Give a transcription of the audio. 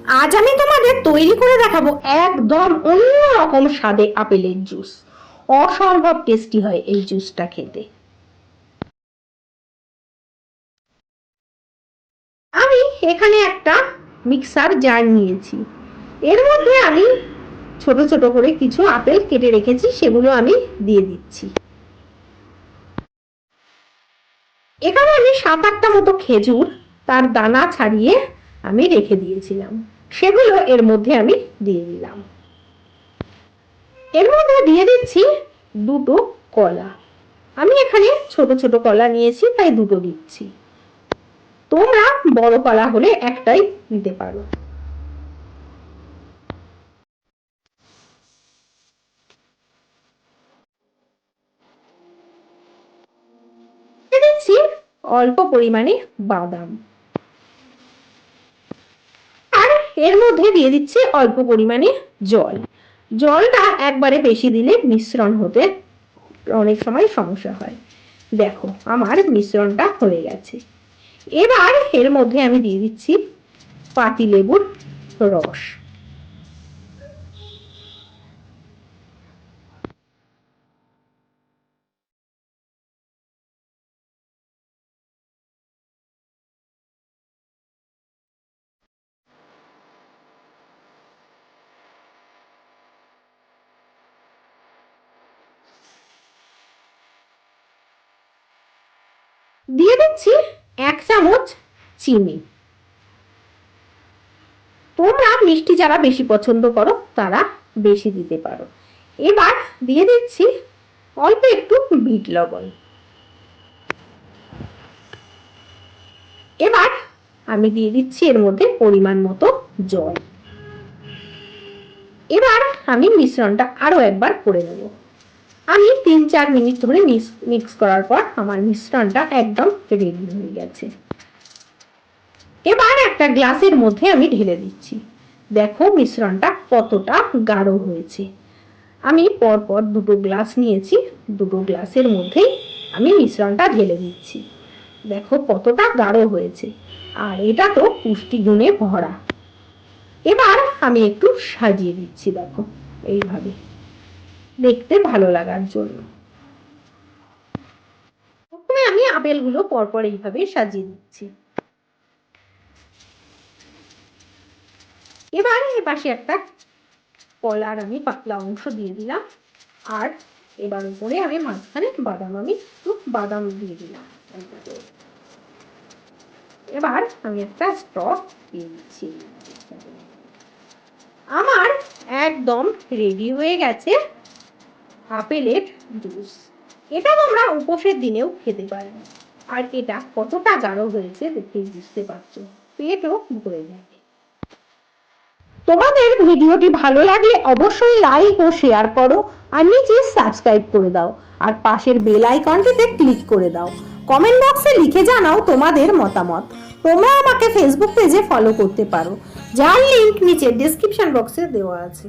আজ আমি তোমাদের তৈরি করে দেখাবো একদম অন্যরকম স্বাদে আপেলের জুস। অসম্ভব টেস্টি হয় এই জুসটা খেতে। আমি এখানে একটা মিক্সার জার নিয়েছি। এর মধ্যে আমি ছোট ছোট করে কিছু আপেল কেটে রেখেছি, সেগুলো আমি দিয়ে দিচ্ছি। এখানে আমি 7-8টা মতো খেজুর তার দানা ছাড়িয়ে আমি রেখে দিয়েছিলাম, সেগুলো এর মধ্যে আমি দিয়ে দিলাম। এর মধ্যে দিয়ে দিচ্ছি দুটো কলা। আমি এখানে ছোট ছোট কলা নিয়েছি, তাই দুটো দিচ্ছি। তোমরা বড় কলা হলে একটাই দিতে পারো। দিচ্ছি অল্প পরিমাণে বাদাম, আর এর মধ্যে দিয়ে দিচ্ছি অল্প পরিমাণে জল। জলটা একবারে বেশি দিলে মিশ্রণ হতে অনেক সময় সমস্যা হয়। দেখো আমার মিশ্রণটা হয়ে গেছে। এবার এর মধ্যে আমি দিয়ে দিচ্ছি পাতিলেবুর রস। দিয়ে দিচ্ছি 1 চামচ চিনি। তোমরা মিষ্টি যারা বেশি পছন্দ করো তারা বেশি দিতে পারো। এবার দিয়ে দিচ্ছি অল্প একটু বিট লবণ। এবার আমি দিয়ে দিচ্ছি এর মধ্যে পরিমাণ মতো জল। এবার আমি মিশ্রণটা আরো একবার করে নেব। আমি 3-4 মিনিট ধরে মিক্স করার পর আমার মিশ্রণটা একদম রেডি হয়ে গেছে। এবার একটা গ্লাসের মধ্যে আমি ঢেলে দিচ্ছি। দেখো মিশ্রণটা কতটা গাঢ় হয়েছে। আমি পরপর দুটো গ্লাস নিয়েছি, দুটো গ্লাসের মধ্যেই আমি মিশ্রণটা ঢেলে দিচ্ছি। দেখো কতটা গাঢ় হয়েছে, আর এটা তো পুষ্টিগুণে ভরা। এবার আমি একটু সাজিয়ে দিচ্ছি, দেখো এইভাবে দেখতে ভালো লাগার জন্য। প্রথমে আমি আপেলগুলো পরপর এইভাবে সাজিয়ে দিচ্ছি। এবার এর পাশে একটা কলার আমি পাতলা অংশ দিয়ে দিলাম, আর এবার উপরে আমি মাঝখানে বাদাম দিয়ে দিলাম। এবার আমি একটা স্ট্র দিয়ে দিচ্ছি। আমার একদম রেডি হয়ে গেছে আপেলের জুস। এটা তোমরা উপোসের দিনেও খেতে পারো। আর এটা কতটা গাঢ় হয়েছে দেখেই বুঝতে পারছো, পেটও ভরে যাবে। তোমাদের ভিডিওটি ভালো লাগলে অবশ্যই লাইক ও শেয়ার করো, আর নিচে সাবস্ক্রাইব করে দাও, আর পাশের বেল আইকনটিতে ক্লিক করে দাও। কমেন্ট বক্সে লিখে জানাও তোমাদের মতামত। তোমরা আমাকে ফেসবুক পেজে ফলো করতে পারো, যার লিংক নিচে ডেসক্রিপশন বক্সে দেওয়া আছে।